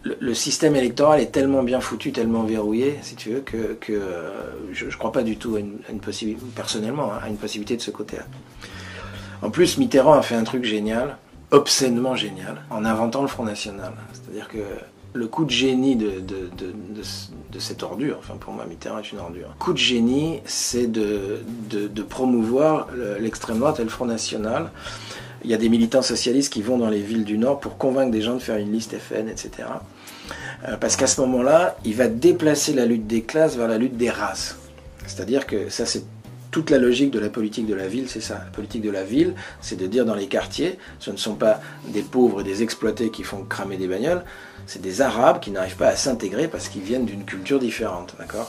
le système électoral est tellement bien foutu, tellement verrouillé, si tu veux, que je ne crois pas du tout à une possibilité, personnellement, hein, à une possibilité de ce côté-là. En plus, Mitterrand a fait un truc génial, obscènement génial, en inventant le Front National. C'est-à-dire que le coup de génie de cette ordure, enfin pour moi Mitterrand est une ordure, le coup de génie, c'est de promouvoir l'extrême droite et le Front National. Il y a des militants socialistes qui vont dans les villes du Nord pour convaincre des gens de faire une liste FN, etc. Parce qu'à ce moment-là, il va déplacer la lutte des classes vers la lutte des races. C'est-à-dire que ça, c'est toute la logique de la politique de la ville, c'est ça. La politique de la ville, c'est de dire dans les quartiers, ce ne sont pas des pauvres et des exploités qui font cramer des bagnoles, c'est des Arabes qui n'arrivent pas à s'intégrer parce qu'ils viennent d'une culture différente, d'accord ?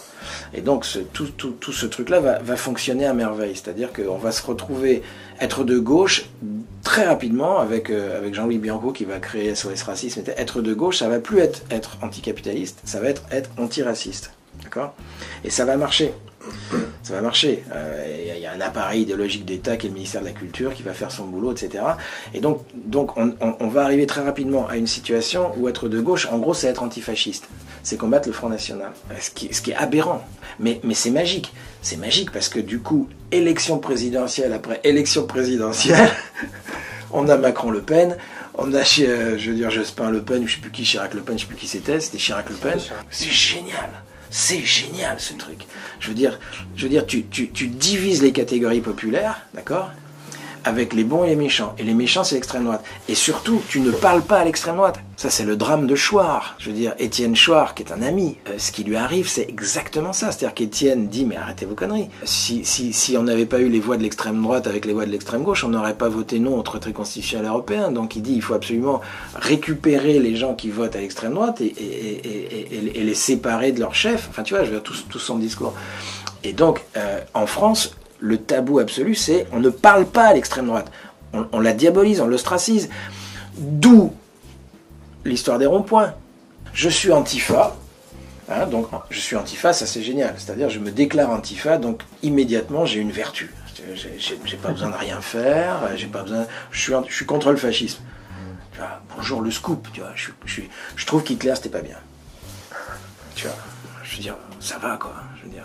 Et donc tout ce truc-là va fonctionner à merveille, c'est-à-dire qu'on va se retrouver être de gauche très rapidement avec Jean-Louis Bianco qui va créer SOS Racisme. Être de gauche, ça va plus être anticapitaliste, ça va être antiraciste, d'accord ? Et ça va marcher. Ça va marcher. Il y a un appareil idéologique d'État qui est le ministère de la Culture qui va faire son boulot, etc. Et donc on va arriver très rapidement à une situation où être de gauche, en gros, c'est être antifasciste. C'est combattre le Front National. Ce qui est aberrant. Mais c'est magique. C'est magique parce que du coup, élection présidentielle après élection présidentielle, on a Macron-Le Pen, on a, je veux dire, Jospin-Le Pen, ou je sais plus qui, Chirac-Le Pen, je sais plus qui c'était Chirac-Le Pen. C'est génial. C'est génial ce truc. Je veux dire, tu divises les catégories populaires, d'accord, avec les bons et les méchants. Et les méchants, c'est l'extrême droite. Et surtout, tu ne parles pas à l'extrême droite. Ça, c'est le drame de Chouard. Je veux dire, Étienne Chouard, qui est un ami, ce qui lui arrive, c'est exactement ça. C'est-à-dire qu'Étienne dit, mais arrêtez vos conneries. Si on n'avait pas eu les voix de l'extrême droite avec les voix de l'extrême gauche, on n'aurait pas voté non au traité constitutionnel européen. Donc il dit, il faut absolument récupérer les gens qui votent à l'extrême droite et les séparer de leur chef. Enfin, tu vois, je veux dire, tout son discours. Et donc, en France, le tabou absolu, c'est on ne parle pas à l'extrême droite. On la diabolise, on l'ostracise. D'où l'histoire des ronds-points. Je suis antifa, hein, donc je suis antifa, ça c'est génial. C'est-à-dire je me déclare antifa, donc immédiatement j'ai une vertu. J'ai pas besoin de rien faire, j'ai pas besoin. Je suis contre le fascisme. Tu vois, bonjour le scoop, tu vois. Je trouve qu'Hitler c'était pas bien. Tu vois, je veux dire, ça va quoi. Je veux dire.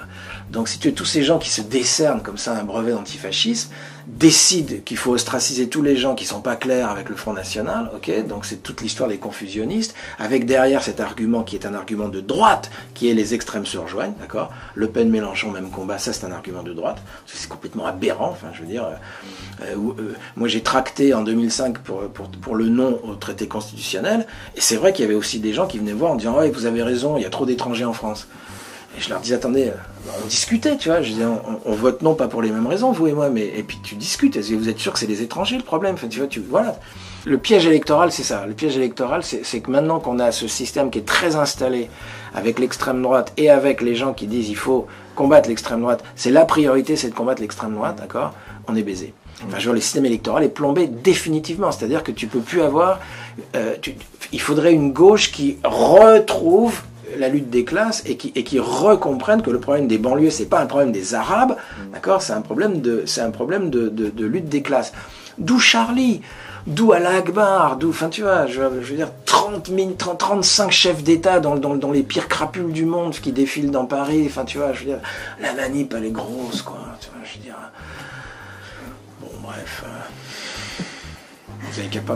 Donc si tu as tous ces gens qui se décernent comme ça un brevet d'antifascisme, décident qu'il faut ostraciser tous les gens qui sont pas clairs avec le Front National, ok, donc c'est toute l'histoire des confusionnistes, avec derrière cet argument qui est un argument de droite, qui est les extrêmes se rejoignent, d'accord, Le Pen, Mélenchon, même combat, ça c'est un argument de droite, c'est complètement aberrant, enfin je veux dire, moi j'ai tracté en 2005 pour le non au traité constitutionnel, et c'est vrai qu'il y avait aussi des gens qui venaient voir en disant, ouais vous avez raison, il y a trop d'étrangers en France. Et je leur disais, attendez, on discutait, tu vois, je disais, on vote non pas pour les mêmes raisons, vous et moi, mais et puis tu discutes, est-ce que vous êtes sûr que c'est les étrangers le problème, enfin, tu vois, voilà. Le piège électoral, c'est ça, le piège électoral, c'est que maintenant qu'on a ce système qui est très installé avec l'extrême droite et avec les gens qui disent il faut combattre l'extrême droite, c'est la priorité, c'est de combattre l'extrême droite, d'accord, on est baisé. Enfin, je veux dire, le système électoral est plombé définitivement, c'est-à-dire que tu peux plus avoir, il faudrait une gauche qui retrouve la lutte des classes et qui recomprennent que le problème des banlieues c'est pas un problème des Arabes, d'accord, c'est un problème de lutte des classes. D'où Charlie, d'où Allah Akbar, d'où, enfin tu vois, je veux dire 35 chefs d'État dans les pires crapules du monde qui défilent dans Paris, enfin tu vois, je veux dire la manip elle est grosse quoi, tu vois, je veux dire. Bon bref, vous avez qu'à pas